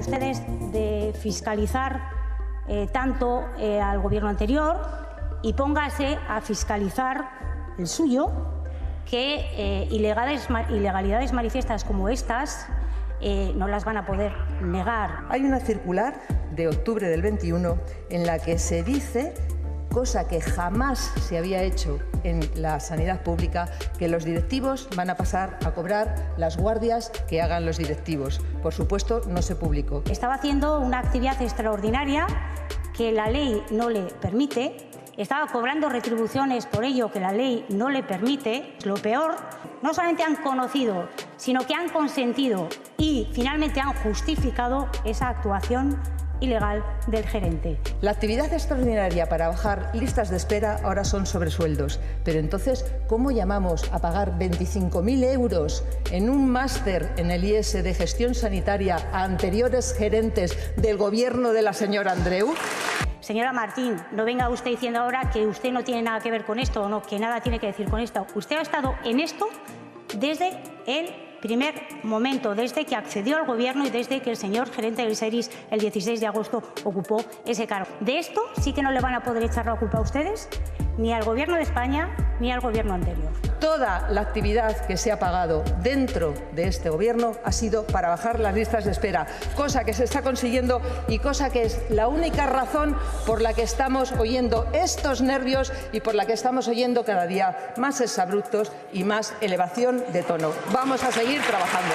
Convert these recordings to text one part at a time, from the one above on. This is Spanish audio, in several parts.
ustedes de fiscalizar tanto al gobierno anterior y póngase a fiscalizar el suyo, que ilegalidades manifiestas como estas no las van a poder negar. Hay una circular de octubre del 21 en la que se dice, cosa que jamás se había hecho en la sanidad pública, que los directivos van a pasar a cobrar las guardias que hagan los directivos. Por supuesto, no se publicó. Estaba haciendo una actividad extraordinaria que la ley no le permite, estaba cobrando retribuciones por ello que la ley no le permite. Lo peor, no solamente han conocido, sino que han consentido y finalmente han justificado esa actuación ilegal del gerente. La actividad extraordinaria para bajar listas de espera ahora son sobresueldos. Pero entonces, ¿cómo llamamos a pagar 25.000 euros en un máster en el IES de gestión sanitaria a anteriores gerentes del gobierno de la señora Andreu? Señora Martín, no venga usted diciendo ahora que usted no tiene nada que ver con esto o no, que nada tiene que decir con esto. Usted ha estado en esto desde el primer momento, desde que accedió al gobierno y desde que el señor gerente del SERIS el 16 de agosto ocupó ese cargo. De esto sí que no le van a poder echar la culpa a ustedes, ni al gobierno de España, ni al gobierno anterior. Toda la actividad que se ha pagado dentro de este gobierno ha sido para bajar las listas de espera, cosa que se está consiguiendo y cosa que es la única razón por la que estamos oyendo estos nervios y por la que estamos oyendo cada día más exabruptos y más elevación de tono. Vamos a seguir trabajando.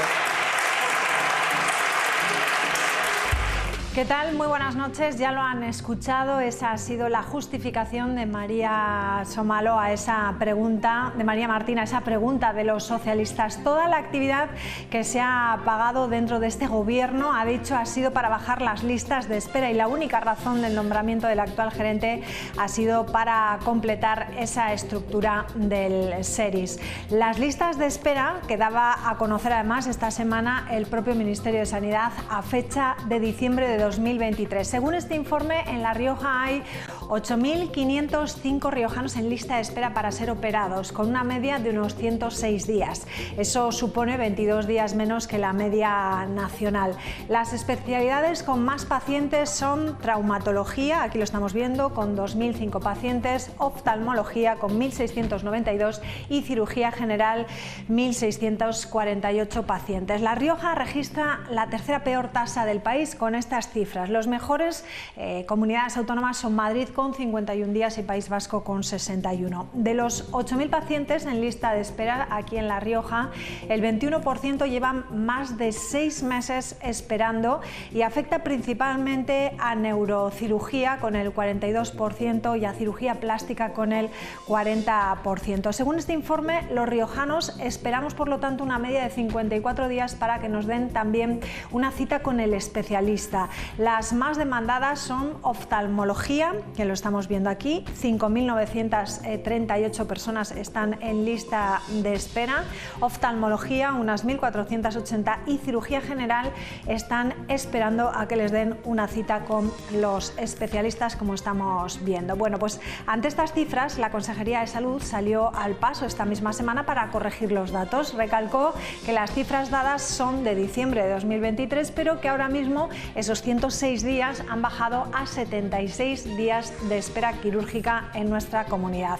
¿Qué tal? Muy buenas noches. Ya lo han escuchado, esa ha sido la justificación de María Somalo a esa pregunta, de María Martín a esa pregunta de los socialistas. Toda la actividad que se ha pagado dentro de este gobierno, ha dicho, ha sido para bajar las listas de espera y la única razón del nombramiento del actual gerente ha sido para completar esa estructura del SERIS. Las listas de espera que daba a conocer además esta semana el propio Ministerio de Sanidad a fecha de diciembre de 2023. Según este informe, en La Rioja hay 8.505 riojanos en lista de espera para ser operados, con una media de unos 106 días. Eso supone 22 días menos que la media nacional. Las especialidades con más pacientes son traumatología, aquí lo estamos viendo, con 2.005 pacientes, oftalmología con 1.692 y cirugía general 1.648 pacientes. La Rioja registra la tercera peor tasa del país con estas cifras. Los mejores comunidades autónomas son Madrid con 51 días y País Vasco con 61. De los 8.000 pacientes en lista de espera aquí en La Rioja, el 21% llevan más de 6 meses esperando y afecta principalmente a neurocirugía con el 42% y a cirugía plástica con el 40%. Según este informe, los riojanos esperamos por lo tanto una media de 54 días para que nos den también una cita con el especialista. Las más demandadas son oftalmología, que lo estamos viendo aquí, 5.938 personas están en lista de espera, oftalmología unas 1.480 y cirugía general están esperando a que les den una cita con los especialistas, como estamos viendo. Bueno, pues ante estas cifras la Consejería de Salud salió al paso esta misma semana para corregir los datos. Recalcó que las cifras dadas son de diciembre de 2023, pero que ahora mismo esos 106 días han bajado a 76 días de espera quirúrgica en nuestra comunidad.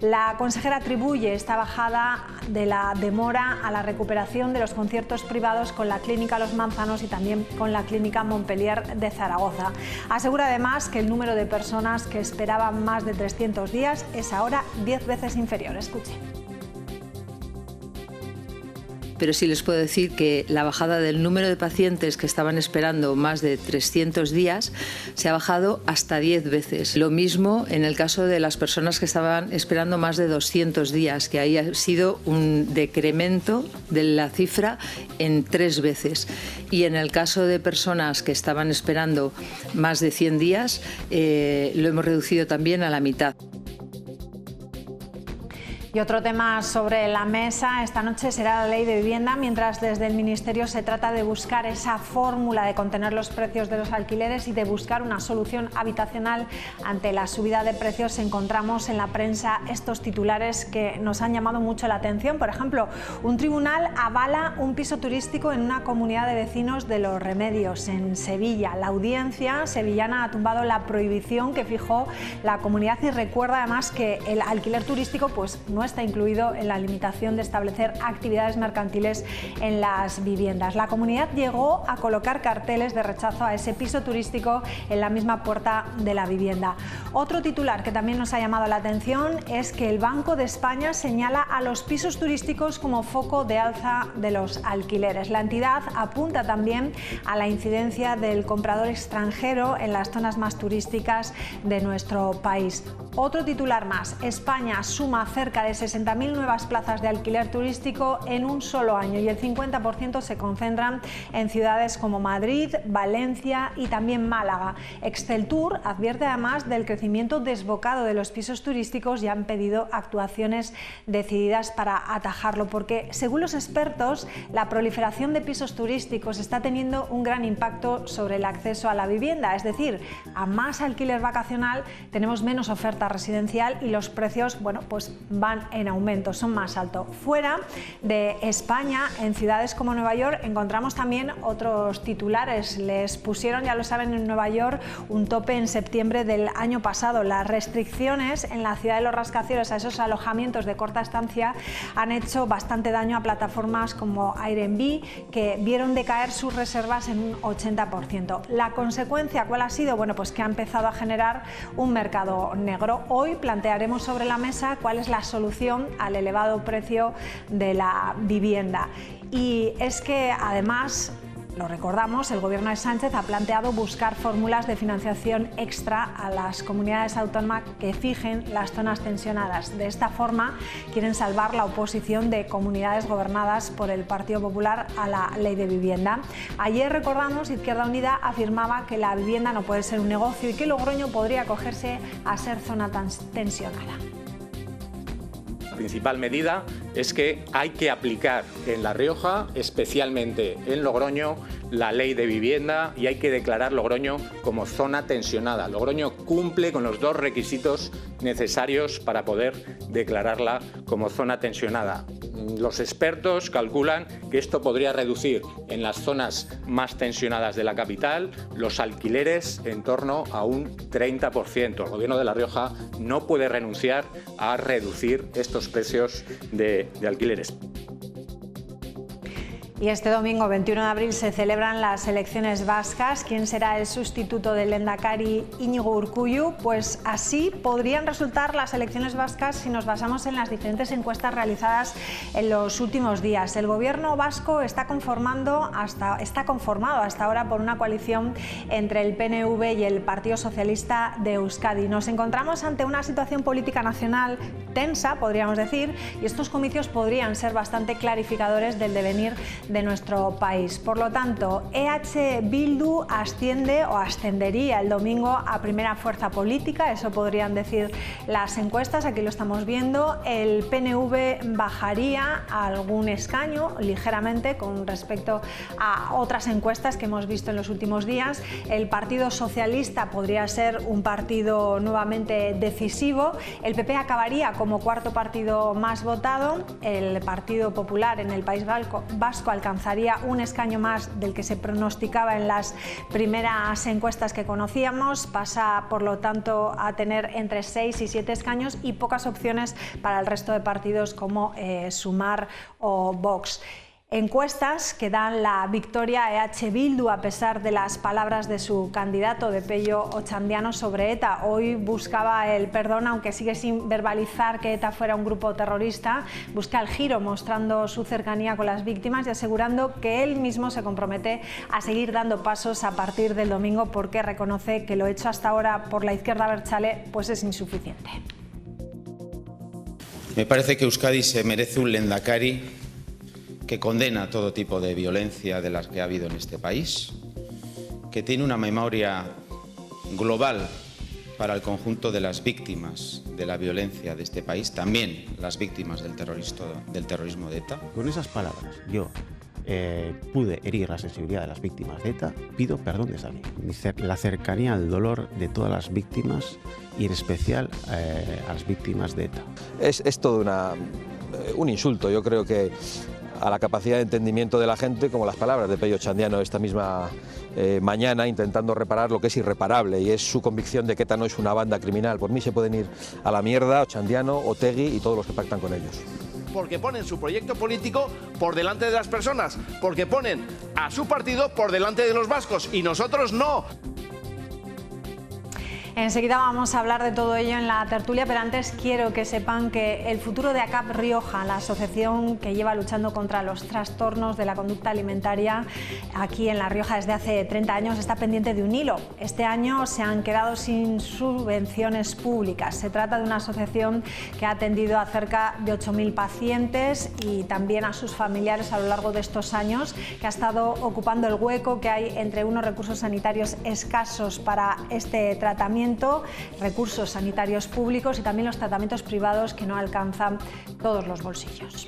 La consejera atribuye esta bajada de la demora a la recuperación de los conciertos privados con la Clínica Los Manzanos y también con la Clínica Montpellier de Zaragoza. Asegura además que el número de personas que esperaban más de 300 días es ahora 10 veces inferior. Escuchen. Pero sí les puedo decir que la bajada del número de pacientes que estaban esperando más de 300 días se ha bajado hasta 10 veces. Lo mismo en el caso de las personas que estaban esperando más de 200 días, que ahí ha sido un decremento de la cifra en 3 veces. Y en el caso de personas que estaban esperando más de 100 días, lo hemos reducido también a la mitad. Y otro tema sobre la mesa esta noche será la ley de vivienda, mientras desde el Ministerio se trata de buscar esa fórmula de contener los precios de los alquileres y de buscar una solución habitacional ante la subida de precios. Encontramos en la prensa estos titulares que nos han llamado mucho la atención. Por ejemplo, un tribunal avala un piso turístico en una comunidad de vecinos de Los Remedios, en Sevilla. La audiencia sevillana ha tumbado la prohibición que fijó la comunidad y recuerda además que el alquiler turístico pues no está incluido en la limitación de establecer actividades mercantiles en las viviendas. La comunidad llegó a colocar carteles de rechazo a ese piso turístico en la misma puerta de la vivienda. Otro titular que también nos ha llamado la atención es que el Banco de España señala a los pisos turísticos como foco de alza de los alquileres. La entidad apunta también a la incidencia del comprador extranjero en las zonas más turísticas de nuestro país. Otro titular más: España suma cerca de 60.000 nuevas plazas de alquiler turístico en un solo año y el 50% se concentran en ciudades como Madrid, Valencia y también Málaga. Exceltur advierte además del crecimiento desbocado de los pisos turísticos y han pedido actuaciones decididas para atajarlo, porque según los expertos la proliferación de pisos turísticos está teniendo un gran impacto sobre el acceso a la vivienda, es decir, a más alquiler vacacional tenemos menos oferta residencial y los precios, bueno, pues van en aumento, son más altos. Fuera de España, en ciudades como Nueva York, encontramos también otros titulares. Les pusieron, ya lo saben, en Nueva York un tope en septiembre del año pasado. Las restricciones en la ciudad de los rascacielos a esos alojamientos de corta estancia han hecho bastante daño a plataformas como Airbnb, que vieron decaer sus reservas en un 80%. La consecuencia, ¿cuál ha sido? Bueno, pues que ha empezado a generar un mercado negro. Hoy plantearemos sobre la mesa cuál es la solución al elevado precio de la vivienda. Y es que además, lo recordamos, el Gobierno de Sánchez ha planteado buscar fórmulas de financiación extra a las comunidades autónomas que fijen las zonas tensionadas. De esta forma quieren salvar la oposición de comunidades gobernadas por el Partido Popular a la ley de vivienda. Ayer, recordamos, Izquierda Unida afirmaba que la vivienda no puede ser un negocio y que Logroño podría acogerse a ser zona tensionada. La principal medida es que hay que aplicar en La Rioja, especialmente en Logroño, la ley de vivienda y hay que declarar Logroño como zona tensionada. Logroño cumple con los dos requisitos necesarios para poder declararla como zona tensionada. Los expertos calculan que esto podría reducir en las zonas más tensionadas de la capital los alquileres en torno a un 30%. El Gobierno de La Rioja no puede renunciar a reducir estos precios de alquileres. Y este domingo 21 de abril se celebran las elecciones vascas. ¿Quién será el sustituto del lehendakari Iñigo Urkullu? Pues así podrían resultar las elecciones vascas si nos basamos en las diferentes encuestas realizadas en los últimos días. El gobierno vasco está conformado hasta ahora por una coalición entre el PNV y el Partido Socialista de Euskadi. Nos encontramos ante una situación política nacional tensa, podríamos decir, y estos comicios podrían ser bastante clarificadores del devenir de nuestro país. Por lo tanto, EH Bildu asciende o ascendería el domingo a primera fuerza política, eso podrían decir las encuestas, aquí lo estamos viendo. El PNV bajaría a algún escaño ligeramente con respecto a otras encuestas que hemos visto en los últimos días. El Partido Socialista podría ser un partido nuevamente decisivo. El PP acabaría como cuarto partido más votado. El Partido Popular en el País Vasco alcanzaría un escaño más del que se pronosticaba en las primeras encuestas que conocíamos, pasa por lo tanto a tener entre 6 y 7 escaños y pocas opciones para el resto de partidos como Sumar o Vox. Encuestas que dan la victoria a EH Bildu a pesar de las palabras de su candidato, de Pello Otxandiano, sobre ETA. Hoy buscaba el perdón, aunque sigue sin verbalizar que ETA fuera un grupo terrorista. Busca el giro, mostrando su cercanía con las víctimas y asegurando que él mismo se compromete a seguir dando pasos a partir del domingo, porque reconoce que lo hecho hasta ahora por la izquierda abertzale pues es insuficiente. Me parece que Euskadi se merece un lehendakari que condena todo tipo de violencia de las que ha habido en este país, que tiene una memoria global para el conjunto de las víctimas de la violencia de este país, también las víctimas del terrorismo de ETA. Con esas palabras yo pude herir la sensibilidad de las víctimas de ETA, pido perdón desde aquí. La cercanía al dolor de todas las víctimas y en especial a las víctimas de ETA. Es todo un insulto, yo creo que a la capacidad de entendimiento de la gente, como las palabras de Pello Ochandiano esta misma mañana, intentando reparar lo que es irreparable, y es su convicción de que ETA no es una banda criminal. Por mí se pueden ir a la mierda Ochandiano, Otegi y todos los que pactan con ellos. Porque ponen su proyecto político por delante de las personas, porque ponen a su partido por delante de los vascos, y nosotros no. Enseguida vamos a hablar de todo ello en la tertulia, pero antes quiero que sepan que el futuro de ACAP Rioja, la asociación que lleva luchando contra los trastornos de la conducta alimentaria aquí en La Rioja desde hace 30 años, está pendiente de un hilo. Este año se han quedado sin subvenciones públicas. Se trata de una asociación que ha atendido a cerca de 8.000 pacientes y también a sus familiares a lo largo de estos años, que ha estado ocupando el hueco que hay entre unos recursos sanitarios escasos para este tratamiento, recursos sanitarios públicos y también los tratamientos privados que no alcanzan todos los bolsillos.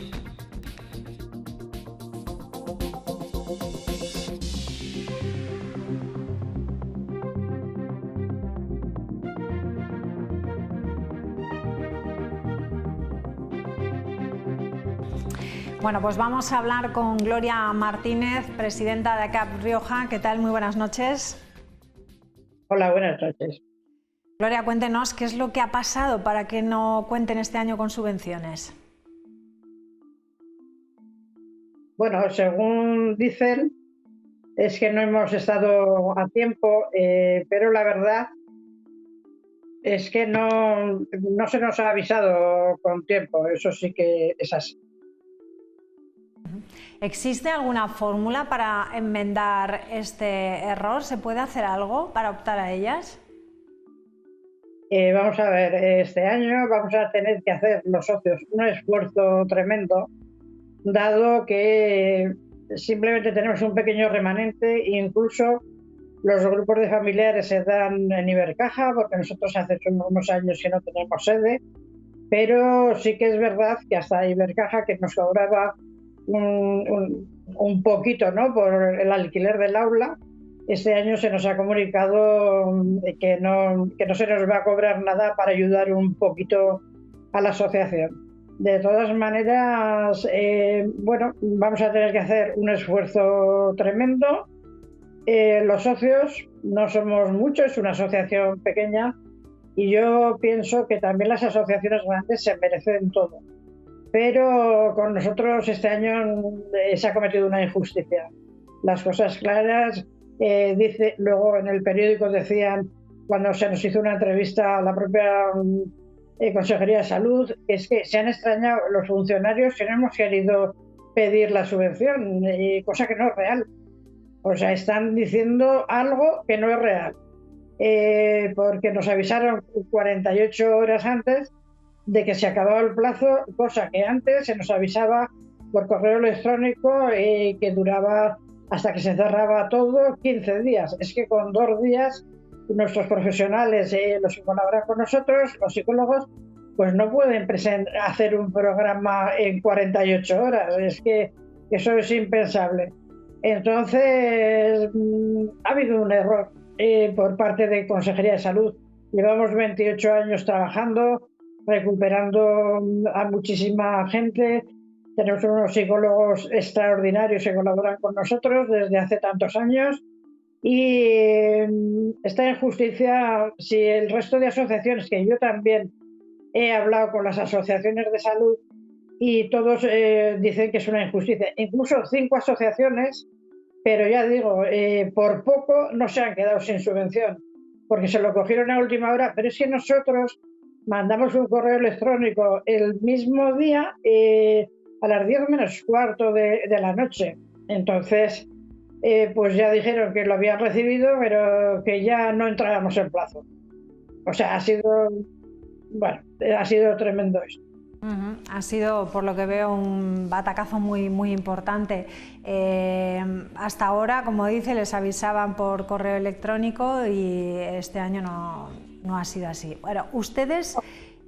Bueno, pues vamos a hablar con Gloria Martínez, presidenta de ACAP Rioja. ¿Qué tal? Muy buenas noches. Hola, buenas noches. Gloria, cuéntenos qué es lo que ha pasado para que no cuenten este año con subvenciones. Bueno, según dicen, es que no hemos estado a tiempo, pero la verdad es que no se nos ha avisado con tiempo, eso sí que es así. ¿Existe alguna fórmula para enmendar este error? ¿Se puede hacer algo para optar a ellas? Vamos a ver, este año vamos a tener que hacer los socios un esfuerzo tremendo, dado que simplemente tenemos un pequeño remanente e incluso los grupos de familiares se dan en Ibercaja, porque nosotros hace unos años que no tenemos sede, pero sí que es verdad que hasta Ibercaja, que nos cobraba un poquito, ¿no?, por el alquiler del aula, este año se nos ha comunicado que no se nos va a cobrar nada para ayudar un poquito a la asociación. De todas maneras, bueno, vamos a tener que hacer un esfuerzo tremendo. Los socios no somos muchos, es una asociación pequeña y yo pienso que también las asociaciones grandes se merecen todo. Pero con nosotros este año se ha cometido una injusticia. Las cosas claras. Dice, luego en el periódico decían, cuando se nos hizo una entrevista a la propia Consejería de Salud, es que se han extrañado los funcionarios que no hemos querido pedir la subvención, cosa que no es real. O sea, están diciendo algo que no es real, porque nos avisaron 48 horas antes de que se acababa el plazo, cosa que antes se nos avisaba por correo electrónico que duraba hasta que se cerraba todo 15 días. Es que con 2 días nuestros profesionales, los que colaboran con nosotros, los psicólogos, pues no pueden hacer un programa en 48 horas. Es que eso es impensable. Entonces, ha habido un error por parte de Consejería de Salud. Llevamos 28 años trabajando, recuperando a muchísima gente. Tenemos unos psicólogos extraordinarios que colaboran con nosotros desde hace tantos años y esta injusticia, si el resto de asociaciones, que yo también he hablado con las asociaciones de salud y todos dicen que es una injusticia, incluso 5 asociaciones, pero ya digo, por poco no se han quedado sin subvención, porque se lo cogieron a última hora, pero es que nosotros mandamos un correo electrónico el mismo día, a las 10 menos cuarto de la noche. Entonces, pues ya dijeron que lo habían recibido, pero que ya no entrábamos en plazo. O sea, ha sido tremendo esto. Ha sido, por lo que veo, un batacazo muy importante. Hasta ahora, como dice, les avisaban por correo electrónico y este año no ha sido así. Bueno, ustedes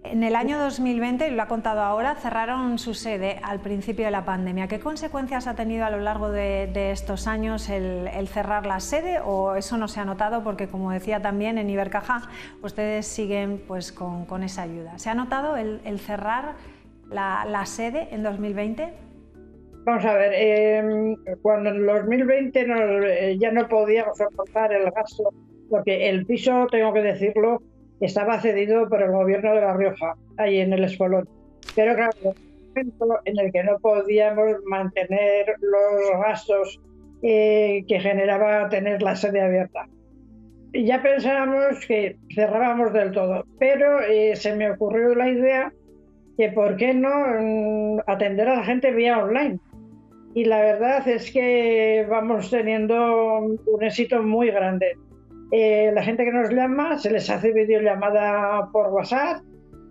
en el año 2020, y lo ha contado ahora, cerraron su sede al principio de la pandemia. ¿Qué consecuencias ha tenido a lo largo de estos años el cerrar la sede, o eso no se ha notado? Porque, como decía también, en Ibercaja ustedes siguen pues con esa ayuda. ¿Se ha notado el cerrar la sede en 2020? Vamos a ver, cuando en 2020 ya no podíamos soportar el gasto, porque el piso, tengo que decirlo, estaba cedido por el gobierno de La Rioja, ahí en el Espolón. Pero claro, en el momento en el que no podíamos mantener los gastos que generaba tener la sede abierta. Y ya pensábamos que cerrábamos del todo, pero se me ocurrió la idea que por qué no atender a la gente vía online. Y la verdad es que vamos teniendo un éxito muy grande. La gente que nos llama, se les hace videollamada por WhatsApp,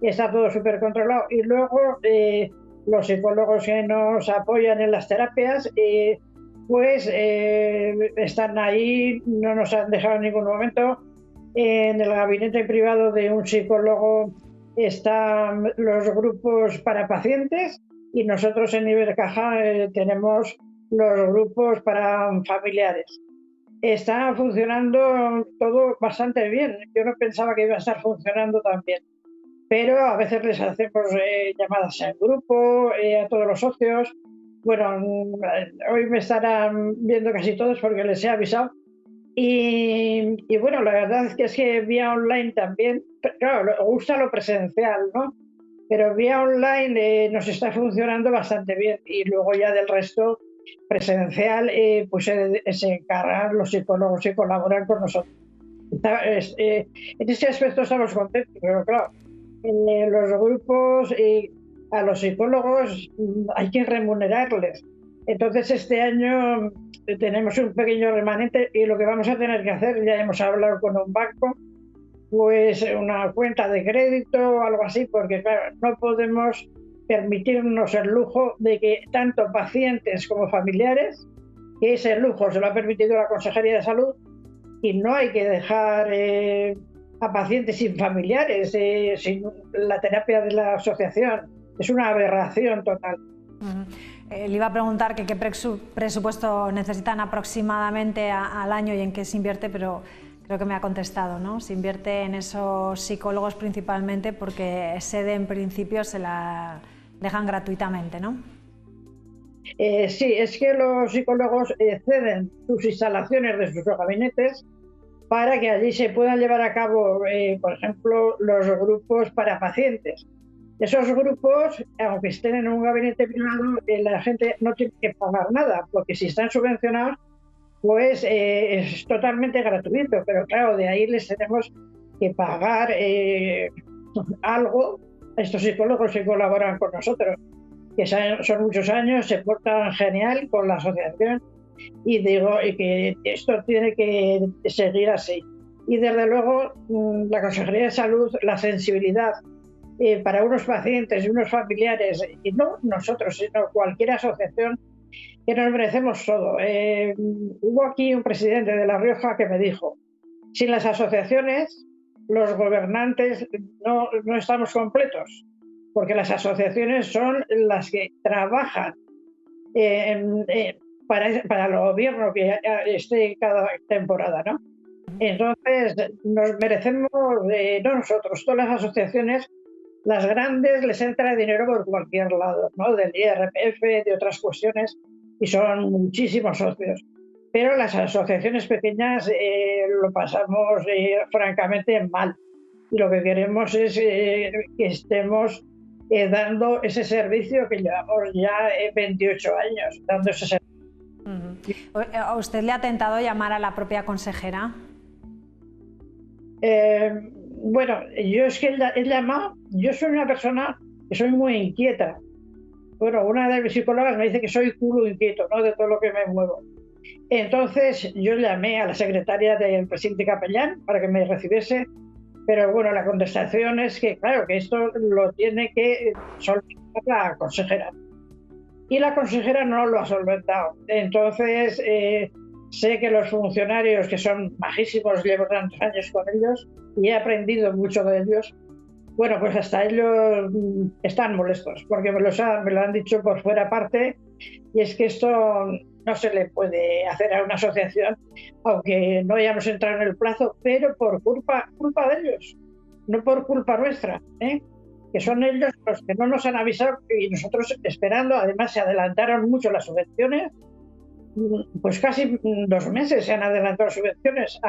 y está todo súper controlado. Y luego los psicólogos que nos apoyan en las terapias, pues están ahí, no nos han dejado en ningún momento. En el gabinete privado de un psicólogo están los grupos para pacientes, y nosotros en Ibercaja tenemos los grupos para familiares. Está funcionando todo bastante bien. Yo no pensaba que iba a estar funcionando tan bien, pero a veces les hacemos llamadas en grupo, a todos los socios. Bueno, hoy me estarán viendo casi todos porque les he avisado. Y bueno, la verdad es que vía online también, claro, me gusta lo presencial, ¿no? Pero vía online nos está funcionando bastante bien, y luego ya del resto presencial pues se encargan los psicólogos y colaboran con nosotros. En ese aspecto estamos contentos, pero claro, los grupos a los psicólogos hay que remunerarles. Entonces este año tenemos un pequeño remanente, y lo que vamos a tener que hacer, ya hemos hablado con un banco, pues una cuenta de crédito o algo así, porque claro, no podemos permitirnos el lujo de que tanto pacientes como familiares, que ese lujo se lo ha permitido la Consejería de Salud, y no hay que dejar a pacientes sin familiares, sin la terapia de la asociación. Es una aberración total. Le iba a preguntar qué presupuesto necesitan aproximadamente al año y en qué se invierte, pero creo que me ha contestado, ¿no? Se invierte en esos psicólogos principalmente porque sede en principio se la dejan gratuitamente, ¿no? Sí, es que los psicólogos ceden sus instalaciones de sus gabinetes para que allí se puedan llevar a cabo, por ejemplo, los grupos para pacientes. Esos grupos, aunque estén en un gabinete privado, la gente no tiene que pagar nada, porque si están subvencionados, pues es totalmente gratuito, pero claro, de ahí les tenemos que pagar algo a estos psicólogos que colaboran con nosotros, que son muchos años, se portan genial con la asociación, y digo que esto tiene que seguir así. Y desde luego la Consejería de Salud, la sensibilidad para unos pacientes y unos familiares, y no nosotros, sino cualquier asociación, que nos merecemos todo. Hubo aquí un presidente de La Rioja que me dijo: sin las asociaciones, los gobernantes no estamos completos, porque las asociaciones son las que trabajan para el gobierno que esté cada temporada, ¿no? Entonces, nos merecemos, no nosotros, todas las asociaciones. Las grandes les entra dinero por cualquier lado, ¿no? Del IRPF, de otras cuestiones, y son muchísimos socios. Pero las asociaciones pequeñas lo pasamos francamente mal. Y lo que queremos es que estemos dando ese servicio que llevamos ya 28 años, dando ese servicio. ¿A usted le ha tentado llamar a la propia consejera? Bueno, yo es que he llamado, yo soy una persona que soy muy inquieta. Bueno, una de mis psicólogas me dice que soy culo inquieto, ¿no? De todo lo que me muevo. Entonces yo llamé a la secretaria del presidente Capellán para que me recibiese, pero bueno, la contestación es que, claro, que esto lo tiene que solventar la consejera. Y la consejera no lo ha solventado. Entonces sé que los funcionarios, que son majísimos, llevo tantos años con ellos y he aprendido mucho de ellos. Bueno, pues hasta ellos están molestos, porque me lo han dicho por fuera parte, y es que esto no se le puede hacer a una asociación, aunque no hayamos entrado en el plazo, pero por culpa de ellos, no por culpa nuestra, que son ellos los que no nos han avisado y nosotros esperando. Además se adelantaron mucho las subvenciones, pues casi 2 meses se han adelantado las subvenciones.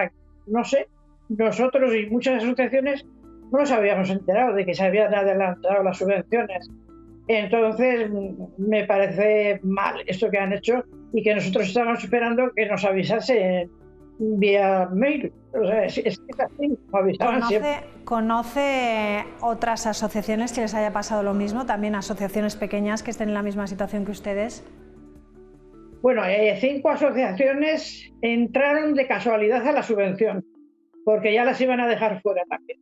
No sé, nosotros y muchas asociaciones no nos habíamos enterado de que se habían adelantado las subvenciones. Entonces me parece mal esto que han hecho y que nosotros estábamos esperando que nos avisase vía mail. O sea, es así, como avisaban siempre. ¿Conoce otras asociaciones que les haya pasado lo mismo? ¿También asociaciones pequeñas que estén en la misma situación que ustedes? Bueno, 5 asociaciones entraron de casualidad a la subvención, porque ya las iban a dejar fuera también.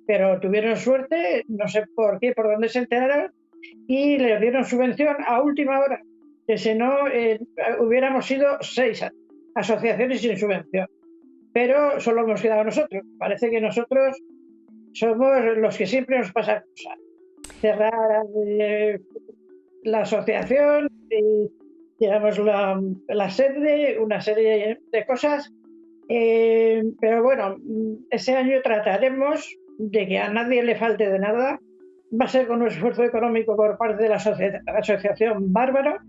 Pero tuvieron suerte, no sé por qué, por dónde se enteraron, y les dieron subvención a última hora, que si no hubiéramos sido 6 asociaciones sin subvención. Pero solo hemos quedado nosotros. Parece que nosotros somos los que siempre nos pasa cosas. Cerrar la asociación, y, digamos, la sede, una serie de cosas. Pero bueno, ese año trataremos de que a nadie le falte de nada. Va a ser con un esfuerzo económico por parte de la asociación bárbara,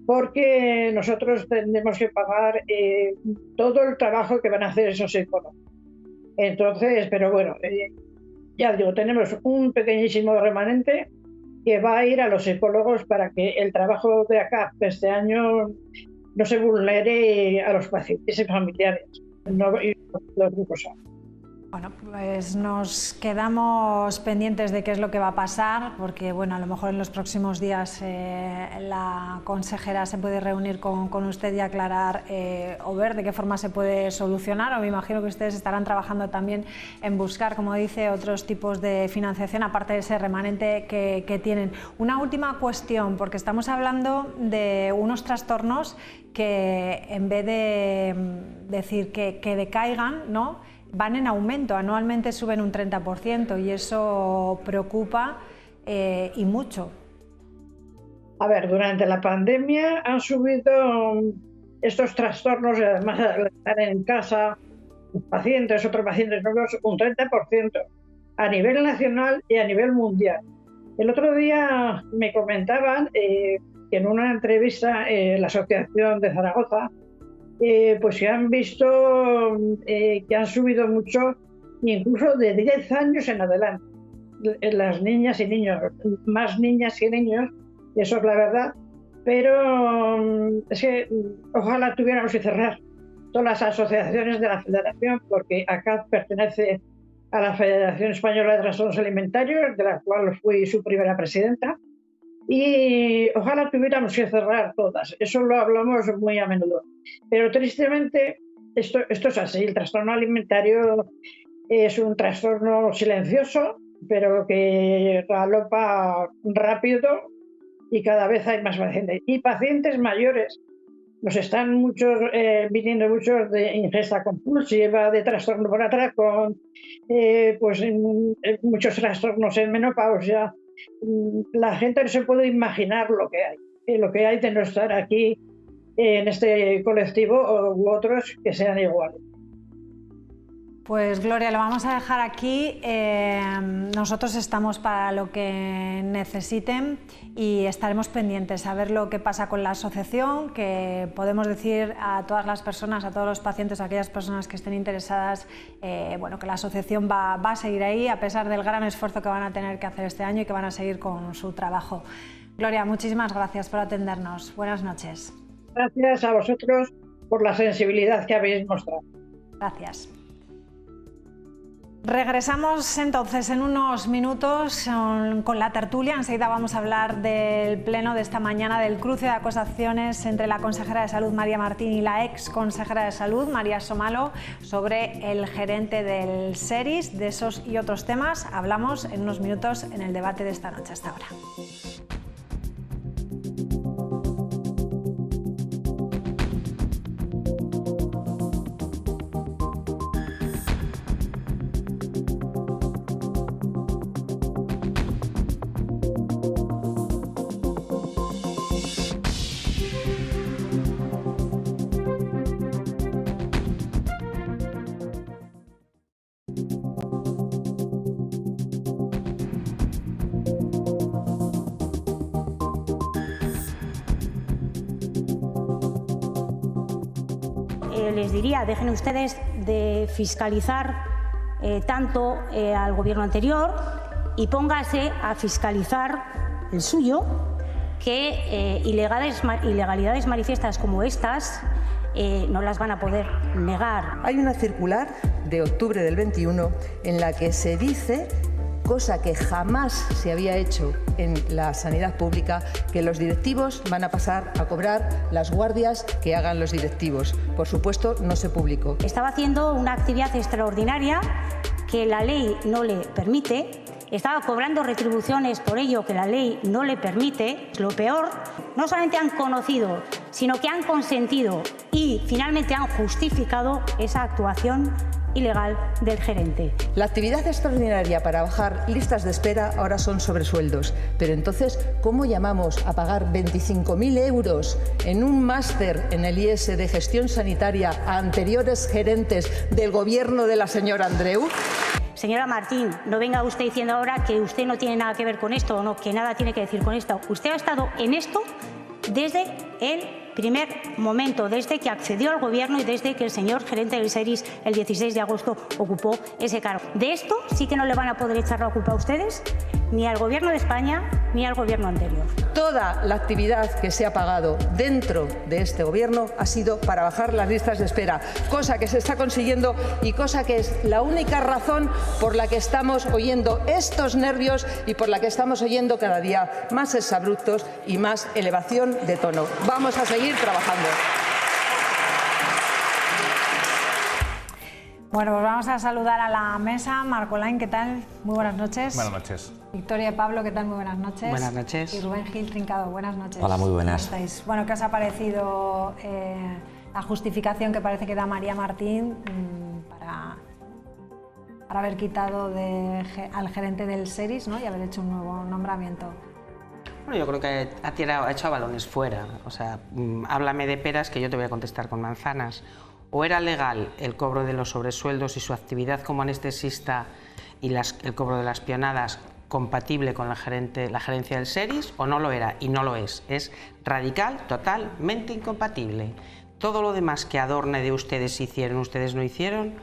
porque nosotros tendremos que pagar todo el trabajo que van a hacer esos psicólogos. Entonces, pero bueno, ya digo, tenemos un pequeñísimo remanente que va a ir a los psicólogos para que el trabajo de acá de este año no se vulnere a los pacientes y familiares. Y los grupos. Bueno, pues nos quedamos pendientes de qué es lo que va a pasar, porque bueno, a lo mejor en los próximos días la consejera se puede reunir con usted y aclarar o ver de qué forma se puede solucionar, o me imagino que ustedes estarán trabajando también en buscar, como dice, otros tipos de financiación aparte de ese remanente que tienen. Una última cuestión, porque estamos hablando de unos trastornos que en vez de decir que decaigan, ¿no?, van en aumento, anualmente suben un 30% y eso preocupa y mucho. A ver, durante la pandemia han subido estos trastornos, y además de estar en casa, otros pacientes nuevos, un 30% a nivel nacional y a nivel mundial. El otro día me comentaban que en una entrevista la Asociación de Zaragoza, pues que han visto que han subido mucho, incluso de 10 años en adelante, las niñas y niños, más niñas que niños, eso es la verdad, pero es que ojalá tuviéramos que cerrar todas las asociaciones de la Federación, porque acá pertenece a la Federación Española de Trastornos Alimentarios, de la cual fui su primera presidenta, y ojalá tuviéramos que cerrar todas. Eso lo hablamos muy a menudo. Pero tristemente esto es así. El trastorno alimentario es un trastorno silencioso, pero que galopa rápido y cada vez hay más pacientes. Y pacientes mayores. Nos están viniendo muchos de ingesta compulsiva, de trastorno por atracón, pues muchos trastornos en menopausia. La gente no se puede imaginar lo que hay de no estar aquí en este colectivo u otros que sean iguales. Pues Gloria, lo vamos a dejar aquí. Nosotros estamos para lo que necesiten y estaremos pendientes a ver lo que pasa con la asociación, que podemos decir a todas las personas, a todos los pacientes, a aquellas personas que estén interesadas, bueno, que la asociación va a seguir ahí a pesar del gran esfuerzo que van a tener que hacer este año y que van a seguir con su trabajo. Gloria, muchísimas gracias por atendernos. Buenas noches. Gracias a vosotros por la sensibilidad que habéis mostrado. Gracias. Regresamos entonces en unos minutos con la tertulia. Enseguida vamos a hablar del pleno de esta mañana, del cruce de acusaciones entre la consejera de Salud María Martín y la ex consejera de Salud María Somalo sobre el gerente del SERIS. De esos y otros temas hablamos en unos minutos en el debate de esta noche. Hasta ahora. que les diría, dejen ustedes de fiscalizar tanto al gobierno anterior y póngase a fiscalizar el suyo, que ilegalidades manifiestas como estas no las van a poder negar. Hay una circular de octubre del 21 en la que se dice, cosa que jamás se había hecho en la sanidad pública, que los directivos van a pasar a cobrar las guardias que hagan los directivos. Por supuesto, no se publicó. Estaba haciendo una actividad extraordinaria que la ley no le permite. Estaba cobrando retribuciones por ello que la ley no le permite. Lo peor, no solamente han conocido, sino que han consentido y finalmente han justificado esa actuación ilegal del gerente. La actividad extraordinaria para bajar listas de espera ahora son sobresueldos. Pero entonces, ¿cómo llamamos a pagar 25.000 euros en un máster en el IES de gestión sanitaria a anteriores gerentes del gobierno de la señora Andreu? Señora Martín, no venga usted diciendo ahora que usted no tiene nada que ver con esto o no, que nada tiene que decir con esto. Usted ha estado en esto desde el primer momento, desde que accedió al gobierno y desde que el señor gerente del SERIS el 16 de agosto ocupó ese cargo. De esto sí que no le van a poder echar la culpa a ustedes, ni al gobierno de España, ni al gobierno anterior. Toda la actividad que se ha pagado dentro de este gobierno ha sido para bajar las listas de espera, cosa que se está consiguiendo y cosa que es la única razón por la que estamos oyendo estos nervios y por la que estamos oyendo cada día más exabruptos y más elevación de tono. Vamos a seguir trabajando. Bueno, pues vamos a saludar a la mesa. Marco Lain, ¿qué tal? Muy buenas noches. Buenas noches. Victoria y Pablo, ¿qué tal? Muy buenas noches. Buenas noches. Y Rubén Gil Trincado, buenas noches. Hola, muy buenas. ¿Cómo estáis? Bueno, ¿qué os ha parecido la justificación que parece que da María Martín para haber quitado al gerente del SERIS, ¿no? Y haber hecho un nuevo nombramiento? Bueno, yo creo que ha hecho balones fuera. O sea, háblame de peras que yo te voy a contestar con manzanas. O era legal el cobro de los sobresueldos y su actividad como anestesista y el cobro de las pionadas compatible con la gerencia del SERIS, o no lo era, y no lo es. Es radical, totalmente incompatible. Todo lo demás que adorne de ustedes hicieron, ustedes no hicieron,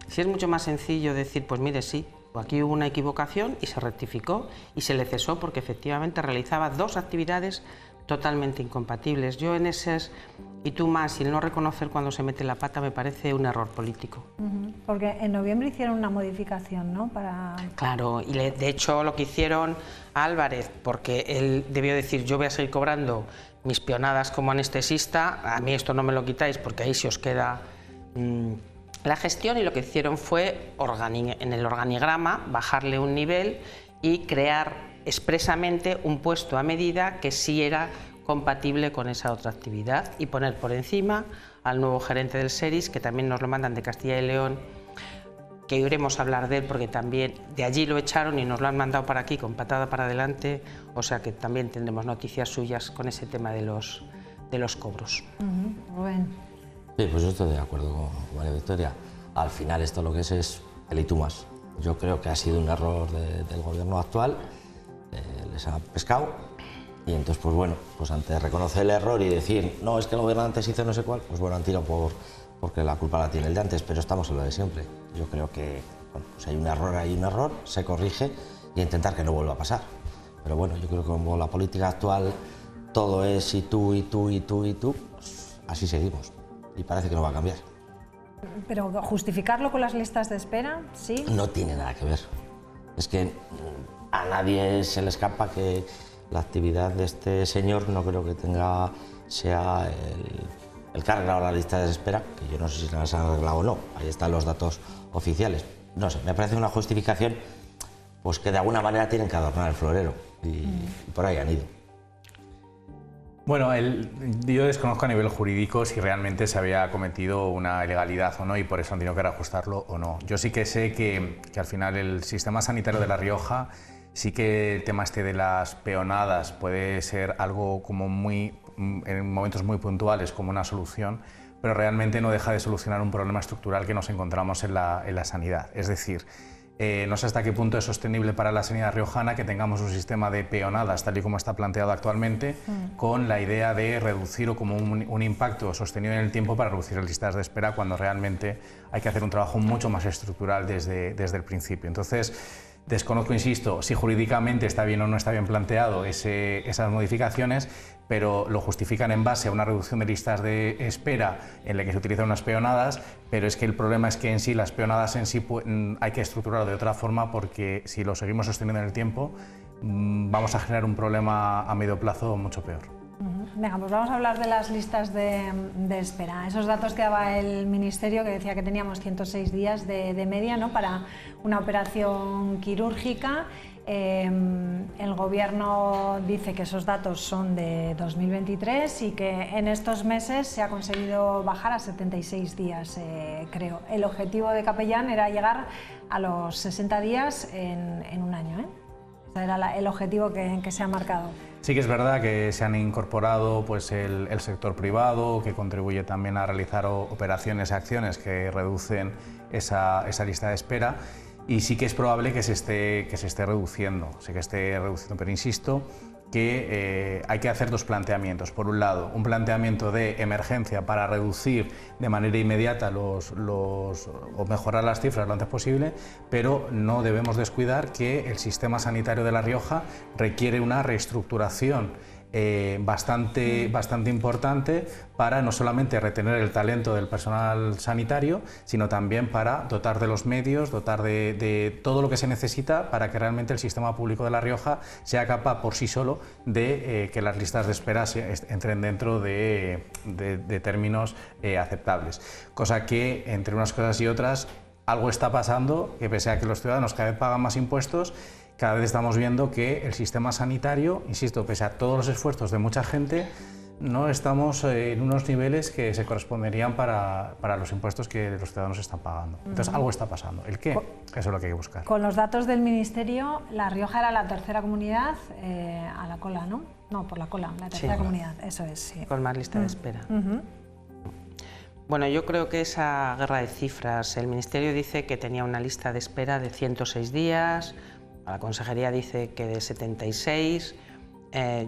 si es mucho más sencillo decir, pues mire, sí, aquí hubo una equivocación y se rectificó y se le cesó porque efectivamente realizaba dos actividades totalmente incompatibles. Yo en esas y tú más, y el no reconocer cuando se mete la pata me parece un error político. Porque en noviembre hicieron una modificación, ¿no? Claro, y de hecho lo que hicieron a Álvarez, porque él debió decir yo voy a seguir cobrando mis pionadas como anestesista, a mí esto no me lo quitáis porque ahí se os queda la gestión, y lo que hicieron fue en el organigrama bajarle un nivel y crear expresamente un puesto a medida que sí era compatible con esa otra actividad y poner por encima al nuevo gerente del SERIS, que también nos lo mandan de Castilla y León, que iremos a hablar de él porque también de allí lo echaron y nos lo han mandado para aquí con patada para adelante, o sea que también tendremos noticias suyas con ese tema de los cobros. Rubén. Sí, pues yo estoy de acuerdo con María Victoria. Al final esto lo que es el y tú más. Yo creo que ha sido un error del gobierno actual, les ha pescado. Y entonces, pues bueno, pues antes de reconocer el error y decir, no, es que el gobierno antes hizo no sé cuál, pues bueno, han tirado porque la culpa la tiene el de antes, pero estamos en lo de siempre. Yo creo que, bueno, pues hay un error, se corrige y intentar que no vuelva a pasar. Pero bueno, yo creo que como la política actual todo es y tú, y tú, y tú, y tú, pues así seguimos. Y parece que no va a cambiar. Pero justificarlo con las listas de espera, ¿sí? No tiene nada que ver. Es que a nadie se le escapa que la actividad de este señor no creo que sea el que ha arreglado la lista de espera, que yo no sé si las han arreglado o no, ahí están los datos oficiales. No sé, me parece una justificación pues que de alguna manera tienen que adornar el florero y por ahí han ido. Bueno, yo desconozco a nivel jurídico si realmente se había cometido una ilegalidad o no y por eso han tenido que reajustarlo o no. Yo sí que sé que al final el sistema sanitario de La Rioja, sí que el tema de las peonadas puede ser algo como en momentos muy puntuales como una solución, pero realmente no deja de solucionar un problema estructural que nos encontramos en la sanidad. Es decir, No sé hasta qué punto es sostenible para la sanidad riojana que tengamos un sistema de peonadas, tal y como está planteado actualmente, con la idea de reducir o como un impacto sostenido en el tiempo para reducir las listas de espera, cuando realmente hay que hacer un trabajo mucho más estructural desde el principio. Entonces, desconozco, insisto, si jurídicamente está bien o no está bien planteado esas modificaciones, pero lo justifican en base a una reducción de listas de espera en la que se utilizan unas peonadas, pero es que el problema es que en sí las peonadas en sí hay que estructurarlo de otra forma, porque si lo seguimos sosteniendo en el tiempo vamos a generar un problema a medio plazo mucho peor. Venga, pues vamos a hablar de las listas de espera. Esos datos que daba el Ministerio, que decía que teníamos 106 días de media, ¿no?, para una operación quirúrgica. El Gobierno dice que esos datos son de 2023 y que en estos meses se ha conseguido bajar a 76 días, creo. El objetivo de Capellán era llegar a los 60 días en un año, ¿eh? Ese era el objetivo que se ha marcado. Sí que es verdad que se han incorporado pues, el sector privado, que contribuye también a realizar operaciones y acciones que reducen esa lista de espera, y sí que es probable que se esté reduciendo, pero insisto que hay que hacer dos planteamientos. Por un lado, un planteamiento de emergencia para reducir de manera inmediata o mejorar las cifras lo antes posible, pero no debemos descuidar que el sistema sanitario de La Rioja requiere una reestructuración bastante importante para no solamente retener el talento del personal sanitario, sino también para dotar de los medios, dotar de todo lo que se necesita para que realmente el sistema público de La Rioja sea capaz por sí solo de que las listas de espera entren dentro de términos aceptables. Cosa que, entre unas cosas y otras, algo está pasando, que pese a que los ciudadanos cada vez pagan más impuestos, cada vez estamos viendo que el sistema sanitario, insisto, pese a todos los esfuerzos de mucha gente, no estamos en unos niveles que se corresponderían para los impuestos que los ciudadanos están pagando. Entonces, algo está pasando. ¿El qué? Eso es lo que hay que buscar. Con los datos del Ministerio, La Rioja era la tercera comunidad a la cola, ¿no? No, por la cola, la tercera comunidad, eso es, sí. Con más lista de espera. Bueno, yo creo que esa guerra de cifras, el Ministerio dice que tenía una lista de espera de 106 días, la Consejería dice que de 76.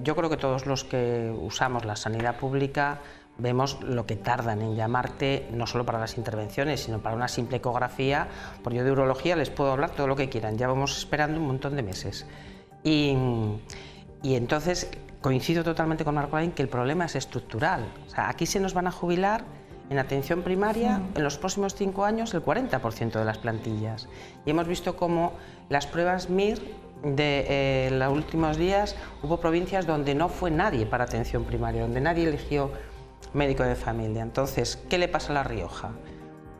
Yo creo que todos los que usamos la sanidad pública vemos lo que tardan en llamarte, no solo para las intervenciones, sino para una simple ecografía. Por yo de urología les puedo hablar todo lo que quieran, ya vamos esperando un montón de meses. Y entonces coincido totalmente con Marco Lain que el problema es estructural. O sea, aquí se nos van a jubilar en atención primaria, en los próximos 5 años, el 40% de las plantillas. Y hemos visto cómo las pruebas MIR de los últimos días, hubo provincias donde no fue nadie para atención primaria, donde nadie eligió médico de familia. Entonces, ¿qué le pasa a La Rioja?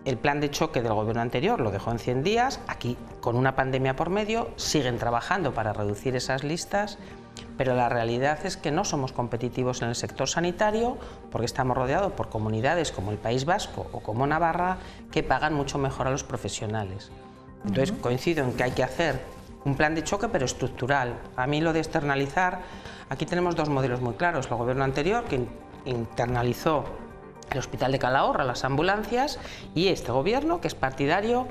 El plan de choque del gobierno anterior lo dejó en 100 días, aquí con una pandemia por medio, siguen trabajando para reducir esas listas, pero la realidad es que no somos competitivos en el sector sanitario porque estamos rodeados por comunidades como el País Vasco o como Navarra que pagan mucho mejor a los profesionales. Entonces coincido en que hay que hacer un plan de choque pero estructural. A mí lo de externalizar, aquí tenemos dos modelos muy claros. El gobierno anterior que internalizó el Hospital de Calahorra, las ambulancias, y este gobierno que es partidario